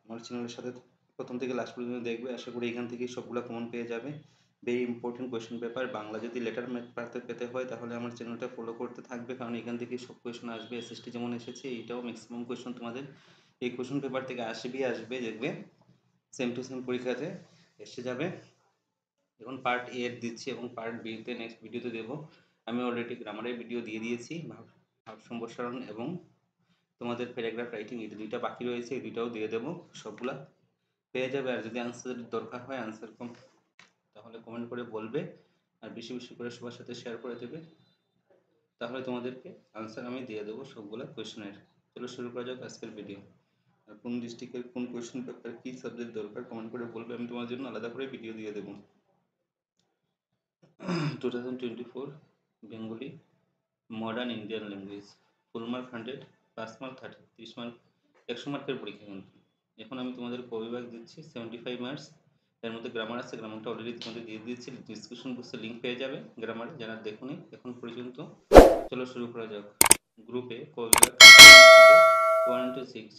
আমার চ্যানেলের সাথে প্রথম থেকে লাস্ট পর্যন্ত দেখবে। আশা করি এখান থেকেই সবগুলা কমন পেয়ে যাবে। Very important question paper. Bangla যদি লেটার পেতে হয় তাহলে আমার চ্যানেলটা ফলো করতে থাকবে, কারণ এখান থেকে সব কোয়েশ্চেন আসবে। এসএসটি যেমন এসেছে, এইটাও ম্যাক্সিমাম কোয়েশ্চেন তোমাদের এই কোয়েশ্চেন পেপার থেকে আসবে দেখবে। সেম টু সেম পরীক্ষাতে এসে যাবে। এখন পার্ট এ দিচ্ছি এবং পার্ট বিতে নেক্সট ভিডিওতে দেবো। আমি অলরেডি গ্রামারের ভিডিও দিয়ে দিয়েছি, ভাব সম্প্রসারণ এবং তোমাদের প্যারাগ্রাফ রাইটিং, এই দুইটা বাকি রয়েছে, এই দুইটাও দিয়ে দেবো। সবগুলা পেয়ে যাবে। আর যদি আনসার দরকার হয় আনসার তাহলে কমেন্ট করে বলবে, আর বেশি বেশি করে সবার সাথে শেয়ার করে দেবে, তাহলে তোমাদেরকে আনসার আমি দিয়ে দেবো সবগুলা কোয়েশ্চেনের। চলো শুরু করা যাক আজকের ভিডিও। আর কোন ডিস্ট্রিক্টের কোন কোয়েশ্চেন পেপার কী সাবজেক্ট দরকার কমেন্ট করে বলবে, আমি তোমার জন্য আলাদা করে ভিডিও দিয়ে দেবো। 2024 Bengali modern Indian language, full mark 100, pass mark 30, 30 mark 100 মার্কের পরীক্ষা কিন্তু। এখন আমি তোমাদের কবিভাগ দিচ্ছি 75 মার্কস। এর মধ্যে গ্রামার আছে, গ্রামারটা অলরেডি তোমাদের দিয়ে দিয়েছি, ডিসক্রিপশন বক্সে লিঙ্ক পেয়ে যাবে গ্রামার যারা দেখোনি এখন পর্যন্ত। চলো শুরু করা যাক। গ্রুপে কবিভাগ 1 to 6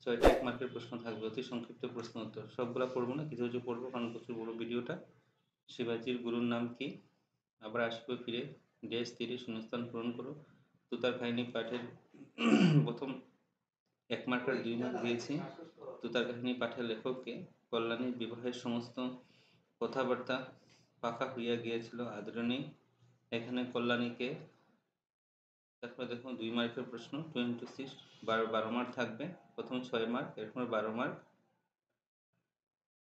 6টা 1 মার্কের প্রশ্ন থাকবে, অতি সংক্ষিপ্ত প্রশ্ন উত্তর। সবগুলা পড়বো না, কিছু কিছু পড়বো কারণ প্রচুর বড় ভিডিওটা। শিবাজির গুরুর নাম কি? আবার আসবে ফিরে, দেশ তীরে শূন্যস্থান পূরণ করো। তুতার কাহিনী পাঠের প্রথম 1 মার্কার 2 মার্ক দিয়েছি। তুতার কাহিনী পাঠের লেখককে? কল্যাণীর বিবাহের সমস্ত কথাবার্তা পাকা হইয়া গিয়েছিল আদরণী, এখানে কল্যাণীকে। তারপরে দেখো 2 মার্কের প্রশ্ন 26, 12 মার্ক থাকবে। প্রথম 6 মার্ক, এরপর 12 মার্ক,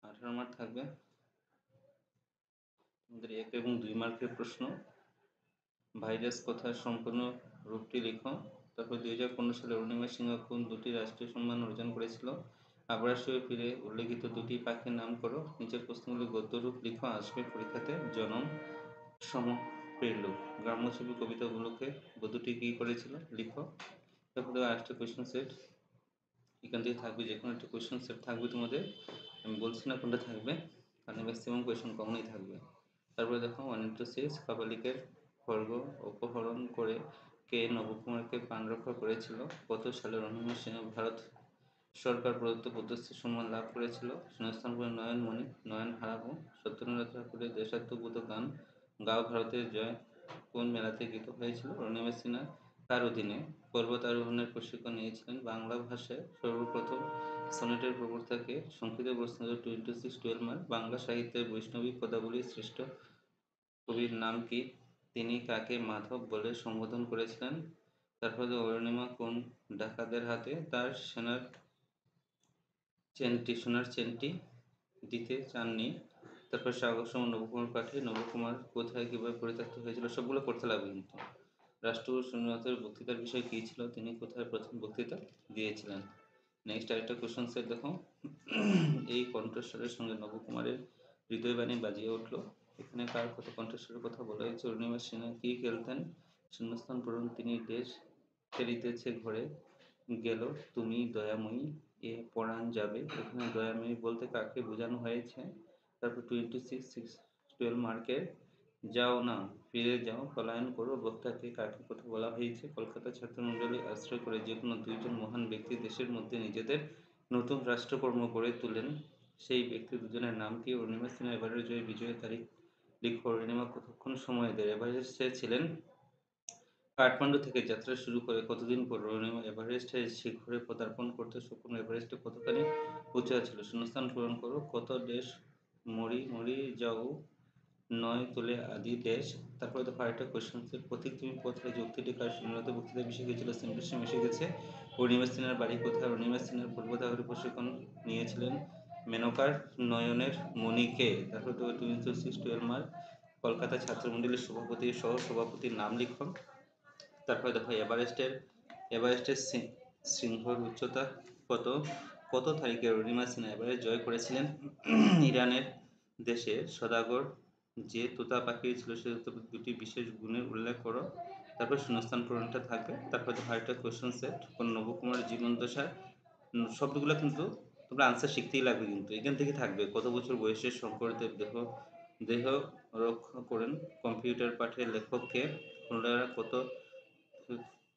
18 মার্ক থাকবে। আমাদের 1 এবং 2 মার্কের প্রশ্ন, ভাইরাস কথার সম্পূর্ণ রূপটি লিখো। তারপর 2015 সালে অরুণিমা সিংহ কোন দুটি রাষ্ট্রীয় সম্মান অর্জন করেছিল? আবার আসবে ফিরে উল্লেখিত দুটি পাখির নাম করো। নিচের প্রশ্নগুলি গদ্যরূপ লিখো, আসবে পরীক্ষাতে। জনম, সম, প্রেরলোক। গ্রাম্য ছবি কবিতাগুলোকে গদ্যটি কী করেছিল লিখো। তারপরে আরেকটা কোয়েশ্চেন সেট এখান থেকে থাকবে, যে কোনো একটা কোয়েশ্চেন সেট থাকবে তোমাদের। আমি বলছি না কোনটা থাকবে, কারণ ম্যাক্সিমাম কোয়েশ্চেন কমনই থাকবে। তারপরে দেখো 1 to 6 কাপালিকের খড়গ অপহরণ করে কে নবকুমারকে প্রাণ রক্ষা করেছিল? কত সালে রণবীর সিংহ ভারত সরকার প্রদত্ত পদ্মশ্রী সম্মান লাভ করেছিল? শূন্যস্থান করে নয়নমণি, নয়ন হারাবো। সত্যেন্দ্রনাথ ঠাকুরের দেশাত্মবোধক গান গাও ভারতের জয় কোন মেলাতে গীত হয়েছিল? রণবীর সিনহা কার অধীনে পর্বতারোহণের প্রশিক্ষণ নিয়েছিলেন? বাংলা ভাষায় সর্বপ্রথম সনেটের প্রবর্তকে? সংক্ষিপ্ত প্রশ্ন 26, 12 মার্ক। বাংলা সাহিত্যের বৈষ্ণবী পদাবলীর শ্রেষ্ঠ কবির নাম কি? তিনি কাকে মাধব বলে সম্বোধন করেছিলেন? তারপরে অরুণিমা কোন ডাকাতের হাতে তার সোনার চেনটি দিতে চাননি? তারপর সাগর সম নবকুমার পাঠে নবকুমার কোথায় কিভাবে পরিত্যক্ত হয়েছিল? সবগুলো করতে লাগবে কিন্তু। রাষ্ট্রগুরু সুরেন্দ্রনাথের বক্তৃতার বিষয় কী ছিল? তিনি কোথায় প্রথম বক্তৃতা দিয়েছিলেন? নেক্সট আরেকটা কোশ্চেন সেট দেখো। এই কণ্ঠস্বরের সঙ্গে নবকুমারের হৃদয়বাণী বাজিয়ে উঠল, এখানে কার কত কণ্ঠস্বরের কথা বলা হয়েছে? অরুণিমা সিনহা কি খেলতেন? শূন্যস্থান পূরণ, তিনি দেশ ফেরিতেছে ঘরে গেল তুমি দয়াময়ী এ পরাণ যাবে, এখানে দয়াময়ী বলতে কাকে বোঝানো হয়েছে? তারপর 26, 12 মার্কের যাও না ফিরে যাও পলায়ন করো বক্তাকে কাকে কথা বলা হয়েছে? কলকাতা ছাত্রমণ্ডলী আশ্রয় করে যে কোনো দুইজন মহান ব্যক্তি দেশের মধ্যে নিজেদের নতুন রাষ্ট্রকর্ম গড়ে তোলেন, সেই ব্যক্তি দুজনের নাম কি? অরুণিমা সিনহা এভারেস্ট জয় বিজয়ের তারিখ লিখো। অরুণিমা কতক্ষণ সময় দেয় এভারেস্টে ছিলেন? কাঠমান্ডু থেকে যাত্রা শুরু করে কতদিন পর অরুণিমা এভারেস্টের শিখরে পদার্পণ করতে সক্ষম? এভারেস্টে কতখানি উঁচা ছিল? শূন্যস্থান পূরণ করো। কত দেশ মরি মরি যাও নয় তোলে আদি দেশ। তারপরে দেখো আরেকটা কোয়েশ্চেন সেট, পথিক তুমি কোথায় যুক্তিটি কার সুনির্মিত বক্তৃতায় মিশে গিয়েছিল? সেন্টেন্সে মিশে গেছে। অরুণিমা সিনহার বাড়ি কোথায়? অরুণিমা সিনহার পূর্বদাহরি প্রশিক্ষণ নিয়েছিলেন মেনকার নয়নের মণিকে। তারপর 26, 12 মার্ক। কলকাতা ছাত্রমণ্ডলীর সভাপতি সহ সভাপতির নাম লিখুন। তারপরে দেখো এভারেস্টের শৃঙ্গের উচ্চতা কত? কত তারিখে অরুণিমা সিনহা এভারেস্ট জয় করেছিলেন? ইরানের দেশে সদাগর যে তোতা পাখি ছিল সে দুটি বিশেষ গুণের উল্লেখ করো। তারপর শূন্যস্থান পূরণটা থাকবে। তারপর আরেকটা কোয়েশ্চেন সেট, কোন নবকুমারের জীবনদশার? সবগুলো কিন্তু তোমরা আনসার শিখতেই লাগবে কিন্তু এখান থেকে থাকবে। কত বছর বয়সে শঙ্করদেব দেহ রক্ষা করেন? কম্পিউটার পাঠের লেখককে? খুলনারা কত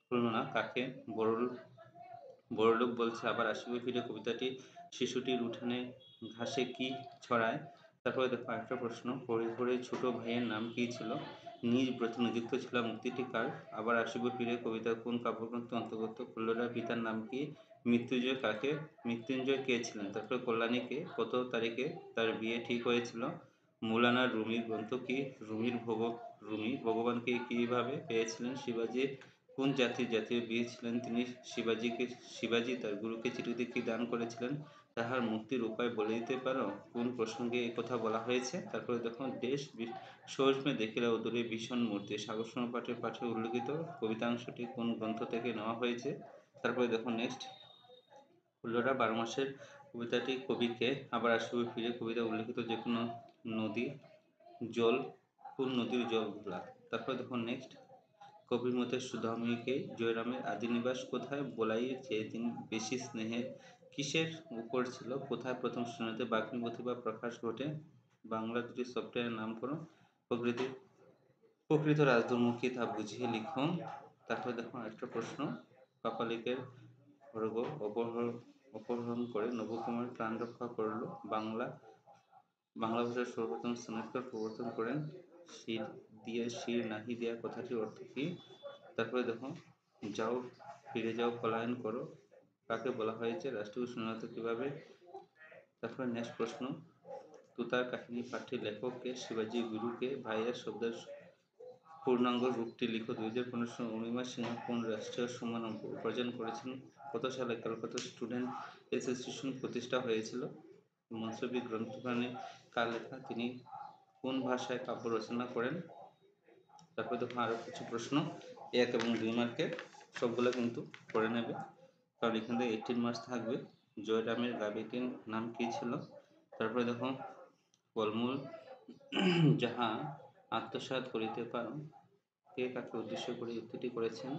খুলনা কাকে বরল বড়লোক বলছে আবার আসিবে ফিরে কবিতাটি শিশুটির উঠানে ঘাসে কি ছড়ায়। তারপরে দেখো আরেকটা প্রশ্ন, হরিহরের ছোট ভাইয়ের নাম কি ছিল? নিজ ব্রতে নিযুক্ত ছিল মুক্তিটি কার? আবার আসিবে ফিরে কবিতা কোন কাব্যগ্রন্থে অন্তর্গত? ফুল্লরার পিতার নাম কি? মৃত্যুঞ্জয় কে ছিলেন? তারপরে কল্যাণী কে? কত তারিখে তার বিয়ে ঠিক হয়েছিল? মৌলানা রুমির গ্রন্থ কি? রুমি ভগবানকে কিভাবে পেয়েছিলেন? শিবাজি কোন জাতির জাতীয় বীর ছিলেন তিনি? শিবাজি তার গুরুকে চিঠিতে কি দান করেছিলেন? তাহার মুক্তির উপায় বলে দিতে পারো? কোন প্রসঙ্গে এই কথা বলা হয়েছে? তারপরে দেখো দেশ সৌষ্মে দেখিলা অদূরে ভীষণ মূর্তি সাগরসম পাঠে উল্লেখিত কবিতাংশটি কোন গ্রন্থ থেকে নেওয়া হয়েছে? তারপরে দেখো নেক্সট, ফুল্লরা 12 মাসের কবিতাটি কবি কে? আবার আসিবে ফিরে কবিতা উল্লেখিত যে কোনো নদীর জল কোন নদীর জল ঘোলা? তারপরে দেখো নেক্সট, কবির মতে সুধাময়ীকে জয়রামের আদিনিবাস কোথায়? বলাইয়ের চেয়ে তিনি বেশি স্নেহের কিসের উপর ছিল? কোথায় প্রথম শ্রেণীতে বাগ্মিপতি বা প্রকাশ ঘটে? বাংলা দুটি সফটওয়্যারের নাম করো। প্রকৃত রাজধর্ম কি তা বুঝিয়ে লিখুন। তারপরে দেখো আরেকটা প্রশ্ন, কাপালিকের খড়গ অপহরণ করে নবকুমার প্রাণ রক্ষা করল। বাংলা ভাষার সর্বপ্রথম সনেটর প্রবর্তন করেন। শির নাহি দেয়া কথাটির অর্থ কি? তারপরে দেখো যাও ফিরে যাও পলায়ন করো কাকে বলা হয়েছে? রাষ্ট্রীয় শূন্যতা কিভাবে? তারপরে নেক্সট প্রশ্ন, তুতার কাহিনী পাঠ্যের লেখক কে? শিবাজি গুরু কে? ভাইয়ের শব্দের পূর্ণাঙ্গ রূপটি লিখো। 2015 সালে অনিমা সিনহা কোন রাষ্ট্রীয় সম্মান উপার্জন করেছেন? কত সালে কলকাতা স্টুডেন্ট অ্যাসোসিয়েশন প্রতিষ্ঠা হয়েছিল? মনসবী গ্রন্থখানি কার লেখা? তিনি কোন ভাষায় কাব্য রচনা করেন? তারপরে দেখো আরো কিছু প্রশ্ন 1 এবং 2 মার্কের, সবগুলো কিন্তু পড়ে নেবে কারণ এখান থেকে 18 মার্কস থাকবে। জয়রামের গাভীটির নাম কি ছিল? তারপরে দেখো ফলমূল যাহা আত্মসাৎ করিতে পারো কে কাকে উদ্দেশ্য করে উক্তিটি করেছেন?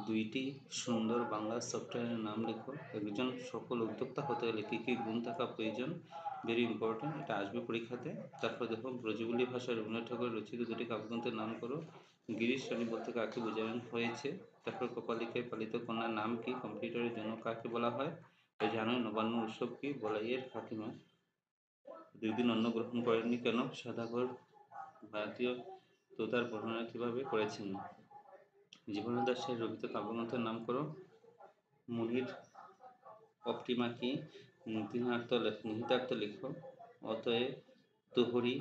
2টি সুন্দর বাংলা সফটওয়্যারের নাম লিখো। একজন সফল উদ্যোক্তা হতে গেলে কী কী গুণ থাকা প্রয়োজন? ভেরি ইম্পর্টেন্ট, এটা আসবে পরীক্ষাতে। তারপর দেখো ব্রজবুলি ভাষায় রবীন্দ্রনাথ ঠাকুর রচিত 2টি কাব্যগ্রন্থের নাম করো। গিরিশ রানী বলতে কাকে বোঝানো হয়েছে? তারপর কপালিকের পালিত কন্যার নাম কি? কম্পিউটারের জন্য কাকে বলা হয়? জানোই নবান্ন উৎসব কি? বলাইয়ের কাকিমা 2 দিন অন্ন গ্রহণ করেননি কেন? সদাগর ভারতীয় তোতার বর্ণনা কিভাবে করেছেন? জীবনানন্দ দাশের রচিত কাব্যগ্রন্থের নাম করো। মুনির অপটিমা কি? নিহিতার্থ লেখো। অতএব তোহরি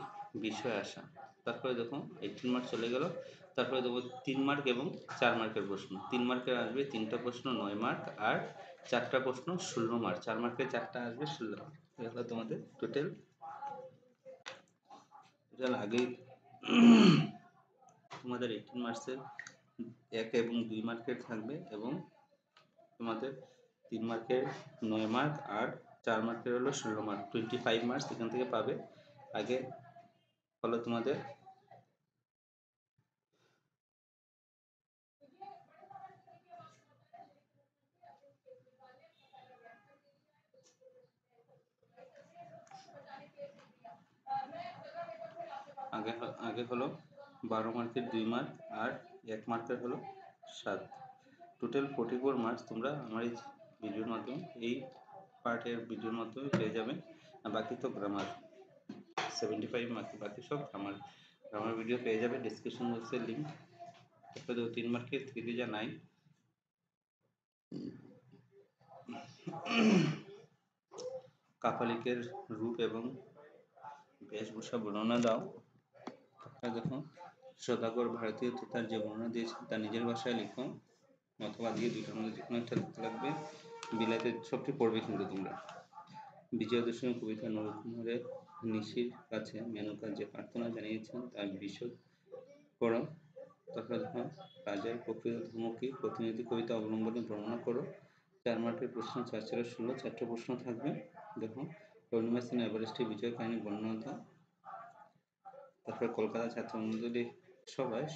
বিষয় আসা। তারপরে দেখো 18 মার্ক চলে গেল। তারপরে দেবো 3 মার্ক এবং 4 মার্কের প্রশ্ন। 3 মার্কের আসবে 3টা প্রশ্ন 9 মার্ক আর 4টা প্রশ্ন 16 মার্ক। 4 মার্কের 4টা আসবে 16 মার্ক। এগুলো তোমাদের টোটাল আগে তোমাদের 18 মার্কসের 1 এবং 2 মার্কের থাকবে এবং তোমাদের 3 মার্কের 9 মার্ক আর 4 মার্কের হলো 16 মার্ক, 25 মার্কস এখান থেকে পাবে। আগে হলো তোমাদের আগে হলো 12 মার্কের 2 মার্ক আর 1 মার্কের হলো 7, টোটাল 44 মার্কস তোমরা আমার এই ভিডিওর মাধ্যমে এই পার্টের ভিডিওর মাধ্যমে পেয়ে যাবে। আর বাকি তো গ্রামার 75 মার্ক, বাকি সব গ্রামার ভিডিও পেয়ে যাবে ডিসক্রিপশন বক্সের লিঙ্ক। তারপরে 3 মার্কের 3 যা 9 কাপালিকের রূপ এবং বেশভূষা বর্ণনা দাও। দেখো সদাগর ভারতীয় তোতার যে বর্ণনা দিয়েছে তা নিজের ভাষায় লিখো অথবা দিয়ে 2টার মধ্যে যে কোনো একটা লিখতে লাগবে। বিলাতে সবটি পড়বে কিন্তু তোমরা। বিজয়া দশমী কবিতা নরকুমারের নিশির কাছে মেনকা যে প্রার্থনা জানিয়েছেন তার বিশদ পড়ো। তারপর দেখো রাজার প্রকৃত ধর্ম কি? প্রতিনিধি কবিতা অবলম্বনে বর্ণনা করো। 4 মার্কের প্রশ্ন 4 4 16, 4টে প্রশ্ন থাকবে। দেখো পূর্ণিমা সেন এভারেস্টের বিজয় কাহিনী বর্ণনা দাও। তারপরে কলকাতা ছাত্র মন্ডলী সভায়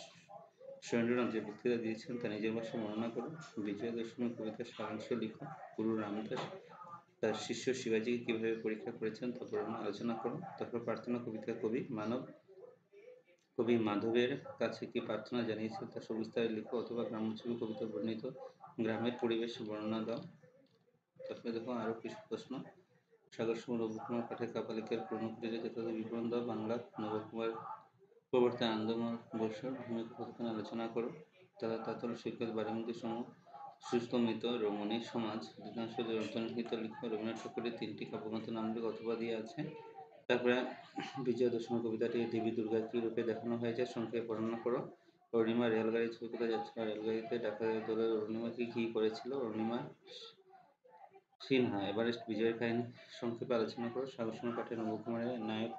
সুরেন্দ্রনাথ যে বক্তৃতা দিয়েছেন তা নিজের ভাষায় বর্ণনা করো। বিজয়া দশমী কবিতার সারাংশ লিখো। গুরু রামদাস তার শিষ্য শিবাজিকে কিভাবে পরীক্ষা করেছেন তা বর্ণনা আলোচনা করো। তারপর প্রার্থনা কবিতা কবি মাধবের কাছে কি প্রার্থনা জানিয়েছেন তা সবিস্তারে লিখো অথবা গ্রামোৎসবী কবিতা বর্ণিত গ্রামের পরিবেশ বর্ণনা দাও। তারপরে দেখো আরো কিছু প্রশ্ন। সাগর সুমন নবকুমার পাঠের কাপালিকের পুরনো যথাযথ বিবরণ দাও। বাংলা নবকুমার প্রবর্তন আন্দোলন বর্ষর ভূমিকা কতখানি আলোচনা করো। তারা তাতল শিক্ষক বাড়িমন্দির সমূহ সুস্তমিত রমণী সমাজ অধিকাংশ অন্তর্নিহিত লিখো। রবীন্দ্রনাথ ঠাকুরের 3টি কাব্যগ্রন্থ নামগুলি অথবা দিয়ে আছে। তারপরে বিজয়া দশমী কবিতাটি দেবী দুর্গা কি রূপে দেখানো হয়েছে সংক্ষেপে বর্ণনা করো। অরুণিমা রেলগাড়ি ছবি কোথায় যাচ্ছিল? রেলগাড়িতে ডাকাতের দলের অরুণিমা কি করেছিল? অরুণিমা সিনহা এভারেস্ট বিজয়ের কাহিনী সংক্ষেপে আলোচনা করো। সাগর সুমন পাঠে নবকুমারের নায়ক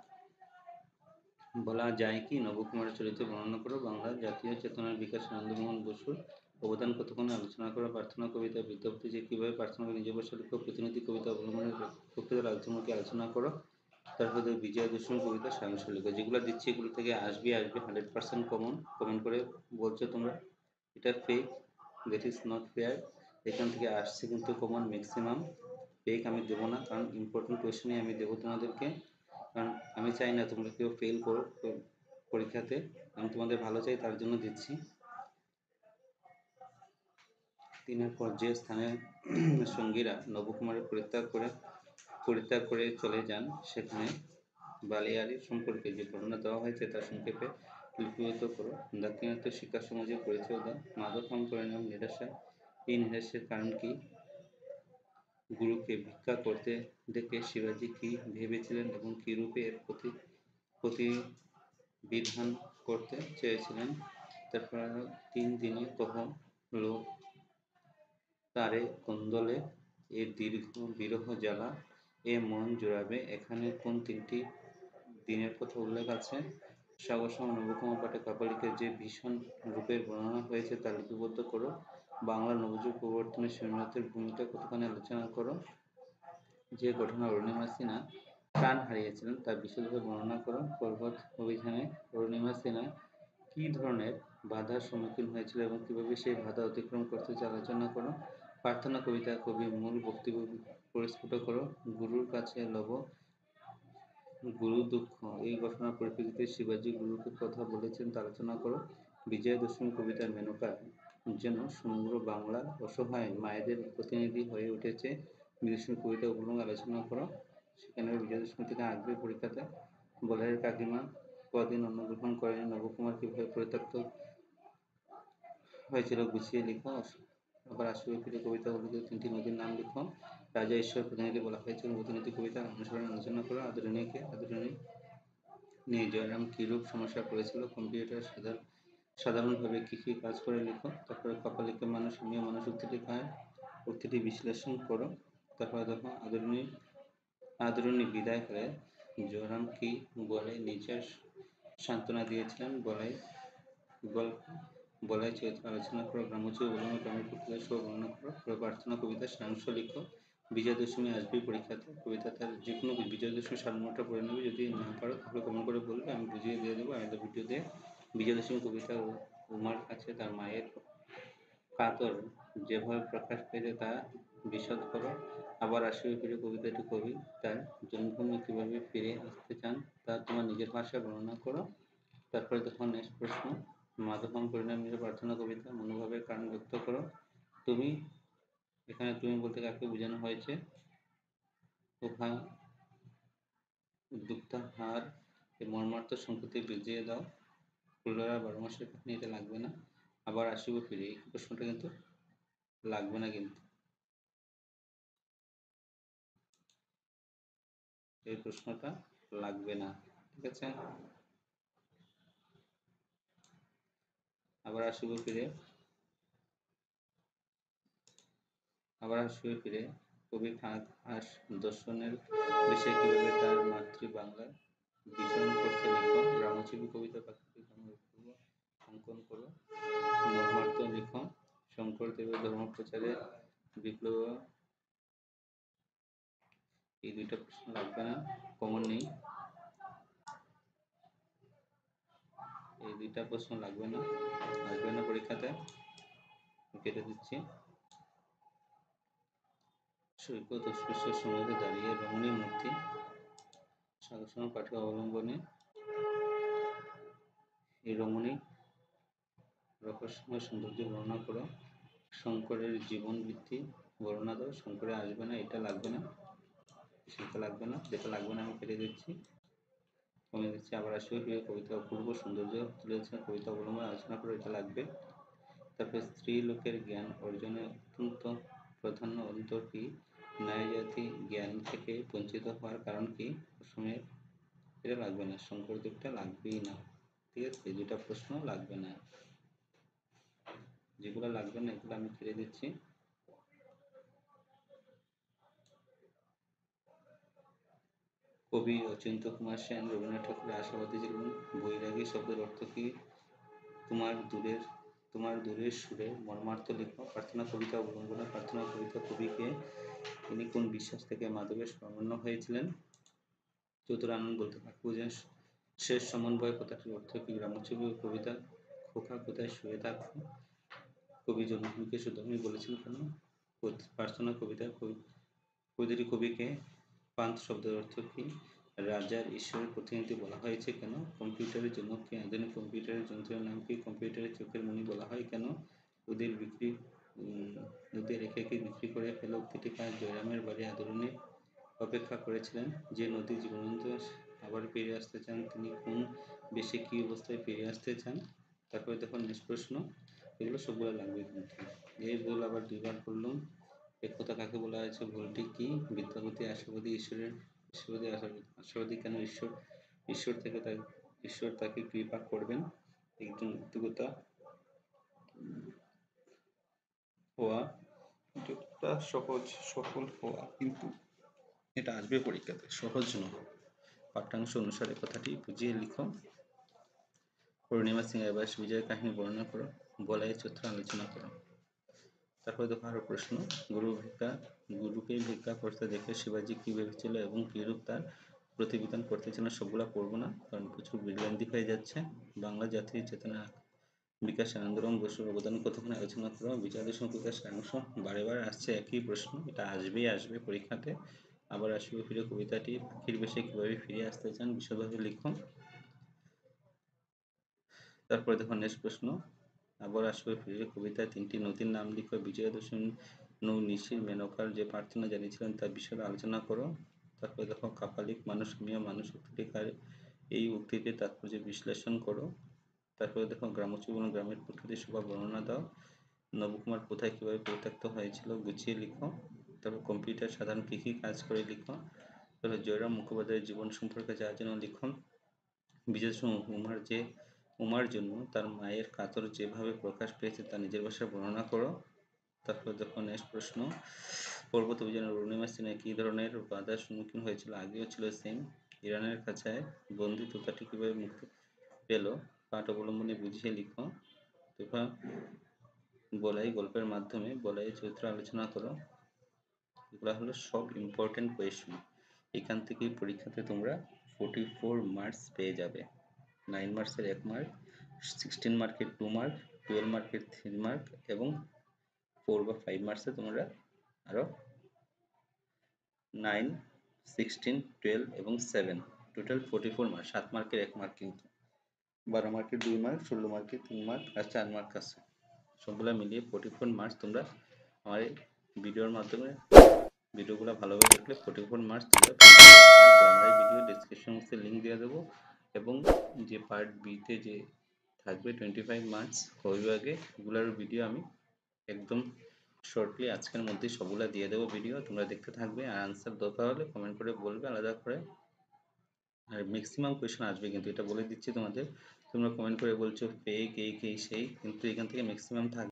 বলা যায় কি? নবকুমারের চরিত্র বর্ণনা করো। বাংলা জাতীয় চেতনার বিকাশে আনন্দমোহন বসুর অবদান কতখানি আলোচনা করো। প্রার্থনা কবিতা বিদ্যাপতি যে কিভাবে প্রার্থনা করে নিজের বসে লিখো। প্রতিনিধি কবিতা অবলম্বনের প্রকৃত রাজধর্মকে আলোচনা করো। তারপরে বিজয়া দশমী কবিতা সারাংশ লিখো। যেগুলো দিচ্ছি এগুলো থেকে আসবে 100% কমন। কমেন্ট করে বলছো তোমরা এটা fake, that is not fair. এখান থেকে আসছে কিন্তু কমন ম্যাক্সিমাম। ফেক আমি দেবো না, কারণ ইম্পর্টেন্ট কোয়েশনই আমি দেবো তোমাদেরকে। কারণ আমি চাই না তোমরা কেউ ফেল করো পরীক্ষাতে, আমি তোমাদের ভালো চাই, তার জন্য দিচ্ছি। দিনের পর যে স্থানের সঙ্গীরা নবকুমারের পরিত্যাগ করে চলে যান, সেখানে বালিয়াড়ি সম্পর্কে যে বর্ণনা দেওয়া হয়েছে তা সংক্ষেপে লিপিবদ্ধ করো। দাক্ষিণাত্য শিক্ষা সমাজের পরিচয় দাও। মাদক পরিণাম নিরাশা, এই নিরাশের কারণ কি? গুরুকে ভিক্ষা করতে দেখে শিবাজি কি ভেবেছিলেন এবং কি রূপে এর প্রতিবিধান করতে চেয়েছিলেন? তারপর 3 দিনে কহ লোক তারে কন্দলে, এ দীর্ঘ বিরহ জ্বালা, এ মন জুড়াবে। এখানে কোন 3টি দিনের কথা উল্লেখ আছে? সাগর সুমন নবকুমার পাঠে কাপালিকের যে ভীষণ রূপের বর্ণনা হয়েছে তা লিপিবদ্ধ করো। বাংলা নবযুগ প্রবর্তনে শ্রীনাথের ভূমিকা কতখানি আলোচনা করো। যে ঘটনা অরুণিমা সিনহা প্রাণ হারিয়েছিলেন তা বিশদভাবে বর্ণনা করো। পর্বত অভিযানে অরুণিমা সিনহা কি ধরনের বাধার সম্মুখীন হয়েছিল এবং কিভাবে সেই বাধা অতিক্রম করতে আলোচনা করো। প্রার্থনা কবিতা কবির মূল বক্তব্য পরিস্ফুট করো। গুরুর কাছে লব গুরু দুঃখ, এই ঘটনার পরিপ্রেক্ষিতে শিবাজি গুরুকে কথা বলেছেন তা আলোচনা করো। বিজয়া দশমী কবিতার মেনকা যেন সমগ্র বাংলা অসহায় মায়েদের প্রতিনিধি হয়ে উঠেছে। বিজয়া কবিতা উপলঙ্গ আলোচনা করো। সেখানে বিজয়া দশমী থেকে আসবে পরীক্ষাতে। বলাইয়ের কাকিমা কদিন অন্নগ্রহণ করেন, নবকুমার কিভাবে পরিত্যক্ত হয়েছিল গুছিয়ে লিখো। আবার আসবে ফিরে কবিতাগুলিতে 3টি নদীর নাম লিখো। রাজা ঈশ্বর প্রতিনিধি বলা হয়েছে। প্রতিনিধি কবিতা অনুসরণ আলোচনা করো। আদরণী নিয়ে জয়রাম কিরূপ সমস্যা পড়েছিল। কম্পিউটার সাধারণভাবে কি কাজ করে লিখো। তারপরে কপালিকে মানুষ মেয়ে মানুষ উক্তিটি বিশ্লেষণ করো। তারপরে দেখো আদরণী বিদায় হলে জয়রাম কি বলে নিজের সান্ত্বনা দিয়েছিলেন। বলাই চরিত্র আলোচনা করো। ব্রহ্মচর্য বলুন গ্রামের প্রকৃতি সহ বর্ণনা করো। প্রার্থনা কবিতার সারাংশ লিখো। বিজয়া দশমী আসবে পরীক্ষাতে। কবিতা তার যে কোনো বিজয়া দশমী সারমর্মটা পড়ে নেবে। যদি না পারো তাহলে কমেন্ট করে বলবে, আমি বুঝিয়ে দিয়ে দেবো আলাদা ভিডিও দিয়ে। বিজয়া দশমী কবিতা উমার কাছে তার মায়ের কাতর যেভাবে প্রকাশ পেয়েছে তা বিশদ করো। আবার আসবে ফিরে কবিতাটি কবি তার জন্মভূমি কিভাবে ফিরে আসতে চান তা তোমার নিজের ভাষায় বর্ণনা করো। তারপরে দেখো নেক্সট প্রশ্ন। মাধবম পরিণাম নিয়ে প্রার্থনা কবিতা মনোভাবের কারণ ব্যক্ত করো। তুমি, এখানে তুমি বলতে কাকে বোঝানো হয়েছে? দুগ্ধাহার এই মর্মার্থ সংকৃতি বুঝিয়ে দাও। ফুলরা 12 মাসের কাহিনী, এটা লাগবে না। আবার আসিব ফিরে, এই প্রশ্নটা কিন্তু লাগবে না, কিন্তু এই প্রশ্নটা লাগবে না, ঠিক আছে। আবার আসিব ফিরে কবি খাস দর্শনের বিষয়ে কিভাবে তার মাতৃবাংলায় বিচরণ করতে লিখো। গ্রামছবি কবিতা প্রাকৃতিক অঙ্কন করো। মর্মার্থ লিখো। শঙ্করদেবের ধর্ম প্রচারে বিপ্লব, এই 2টা প্রশ্ন লাগবে না, কমন নেই, এই 2টা প্রশ্ন লাগবে না, আসবে না পরীক্ষাতে, কেটে দিচ্ছি। সৈকত স্পৃশ্যের সমাজে দাঁড়িয়ে রমণী মূর্তি সাগর পাঠে অবলম্বনে এই রমণী রহস্যময় সৌন্দর্য বর্ণনা করো। শঙ্করের জীবন বৃত্তি বর্ণনা দাও। শঙ্করে আসবে না, এটা লাগবে না, সেটা লাগবে না, যেটা লাগবে না আমি কেটে দিচ্ছি, কমে দিচ্ছি। আবার আসবে ফিরে কবিতা অপূর্ব সৌন্দর্য তুলেছে, কবিতা অবলম্বনে আলোচনা করে, এটা লাগবে। তারপরে স্ত্রী লোকের জ্ঞান অর্জনে অত্যন্ত প্রাধান্য অন্তর কি, নারী জাতি জ্ঞান থেকে বঞ্চিত হওয়ার কারণ কি, প্রশ্নের এটা লাগবে না, শঙ্করদেবটা লাগবেই না। ঠিক আছে, দুটা প্রশ্ন লাগবে না, যেগুলো লাগবে না এগুলো আমি ছেড়ে দিচ্ছি। কবি অচিন্ত্য কুমার সেন রবীন্দ্রনাথ ঠাকুরের আশাবাদী ছিলেন। বৈরাগী শব্দের অর্থ কি, তোমার দূরের সুরে মর্মার্থ লিখো। প্রার্থনা কবিতা অবলম্বনে, প্রার্থনা কবিতা কবিকে, তিনি কোন বিশ্বাস থেকে মাধবের স্মরণ হয়েছিলেন। চতুরানন্দ বলতে কাকে বোঝায়, শেষ সমন্বয় কথাটির অর্থ কি, গ্রামোৎসবী কবিতা খোকা কোথায় শুয়ে থাকো। কবি জন্মভূমিকে শুদ্ধভূমি বলেছেন কেন। প্রার্থনা কবিতা কবিতাটি কবিকে। পান্থ শব্দের অর্থ কি, রাজার ঈশ্বরের প্রতিনিধি বলা হয়েছে কেন। কম্পিউটারের জন্য কি, আধুনিক কম্পিউটারের যন্ত্রের নাম কি, কম্পিউটারের চোখের মণি বলা হয় কেন। নদীর রেখে কি বিক্রি করে ফেলে উক্তিটি কাজ, জয়রামের বাড়ি আদরণে অপেক্ষা করেছিলেন। যে নদী জীবন্ত আবার ফিরে আসতে চান, তিনি কোন বেশে কি অবস্থায় ফিরে আসতে চান। তারপরে দেখো নেক্সট প্রশ্ন, এগুলো সবগুলো লাগবে কিন্তু। এই ভুল আবার দুইবার করলাম। একতা কাকে বলা হয়েছে, ভুলটি কি, বিদ্যাপতি আশাবাদী আশাবাদী কেন, ঈশ্বর তাকে কৃপা করবেন। একজন উদ্যোক্তা হওয়া যতটা সহজ সফল হওয়া কিন্তু এটা আসবে পরীক্ষাতে, সহজ নয়। পাঠ্যাংশ অনুসারে কথাটি বুঝিয়ে লিখো। পূর্ণিমা সিং আবাস বিজয়ের কাহিনী বর্ণনা করো, বলাই চরিত্র আলোচনা করো। তারপরে দেখো আরো প্রশ্ন, গুরুকে ভিক্ষা করতে দেখে শিবাজি কি ভেবেছিল এবং কিরূপ তার প্রতিবিধান করতেছিল। সবগুলা পড়বো না কারণ প্রচুর বিলেন্দি হয়ে যাচ্ছে। বাংলা জাতির চেতনা বিকাশে আন্দোলন বসুর অবদান কতক্ষণ আলোচনা করো। বিচার দর্শন বিকাশের অংশ, বারে বারে আসছে একই প্রশ্ন, এটা আসবে পরীক্ষাতে। আবার আসবে ফিরে কবিতাটি পাখির বেশে কিভাবে ফিরে আসতে চান, বিশদভাবে লিখুন। তারপরে দেখো নেক্সট প্রশ্ন, আবার আসবে ফিরে কবিতায় তিনটি নদীর নাম লিখো। বিজয়া দশমী নিশির মেনকার যে প্রার্থনা জানিয়েছিলেন তার বিষয়ে আলোচনা করো। তারপরে দেখো কাপালিক মানুষ আমিও মানুষ উক্তিটিকার, এই উক্তিটির তাৎপর্য বিশ্লেষণ করো। তারপরে দেখো গ্রামোৎসব গ্রামের প্রকৃতি শোভা বর্ণনা দাও। নবকুমার কোথায় কিভাবে পরিত্যক্ত হয়েছিল গুছিয়ে লিখো। তারপর কম্পিউটার সাধারণ কি কি কাজ করে লিখো। তারপরে জয়রাম মুখোপাধ্যায়ের জীবন সম্পর্কে যার জন্য লিখুন। বিশেষ উমার জন্য তার মায়ের কাতর যেভাবে প্রকাশ পেয়েছে তা নিজের ভাষায় বর্ণনা করো। তারপর দেখো নেক্সট প্রশ্ন, পর্বত অভিযানে অরুণিমা সিনহা কি ধরনের বাধার সম্মুখীন হয়েছিল, আগেও ছিল সেম। ইরানের খাঁচায় বন্দি তোতাটি কিভাবে মুক্তি পেল, পাঠ অবলম্বনে বুঝিয়ে লিখো। তোফা বলাই গল্পের মাধ্যমে বলাইয়ের চরিত্র আলোচনা করো। এগুলো হলো সব ইম্পর্টেন্ট কোয়েশ্চন, এখান থেকেই পরীক্ষাতে তোমরা 44 মার্কস পেয়ে যাবে। 9 মার্কসের 1 মার্ক, 16 মার্কের 2 মার্ক, 12 মার্কের 3 মার্ক এবং 4 বা 5 মার্কসে তোমরা আরো 9, 16, 12 এবং 7 টোটাল 44 মার্ক, 7 মার্কের 1 মার্ক কিন্তু, 12 মার্কের 2 মার্ক, 16 মার্কের 3 মার্ক আর 4 মার্ক আছে। সবগুলো মিলিয়ে 44 মার্কস তোমরা আমার এই ভিডিওর মাধ্যমে, ভিডিওগুলো ভালোভাবে দেখলে 44 মার্কস তোমরা পেয়ে যাবে। গ্রামারের ভিডিও ডেসক্রিপশন বক্সে লিঙ্ক দিয়ে দেবো এবং যে পার্ট বিতে যে থাকবে 25 মার্কস বিভাগে, এগুলোর ভিডিও আমি একদম শর্টলি আজকের মধ্যে সবগুলা দিয়ে দেবো ভিডিও, তোমরা দেখতে থাকবে। আর আনসার দরকার হলে কমেন্ট করে বলবে আলাদা করে। আর ম্যাক্সিমাম কোয়েশ্চেন আসবে কিন্তু, এটা বলে দিচ্ছি তোমাদের। তোমরা কমেন্ট করে বলছো ফেক এই সেই, কিন্তু এখান থেকে ম্যাক্সিমাম থাকবে।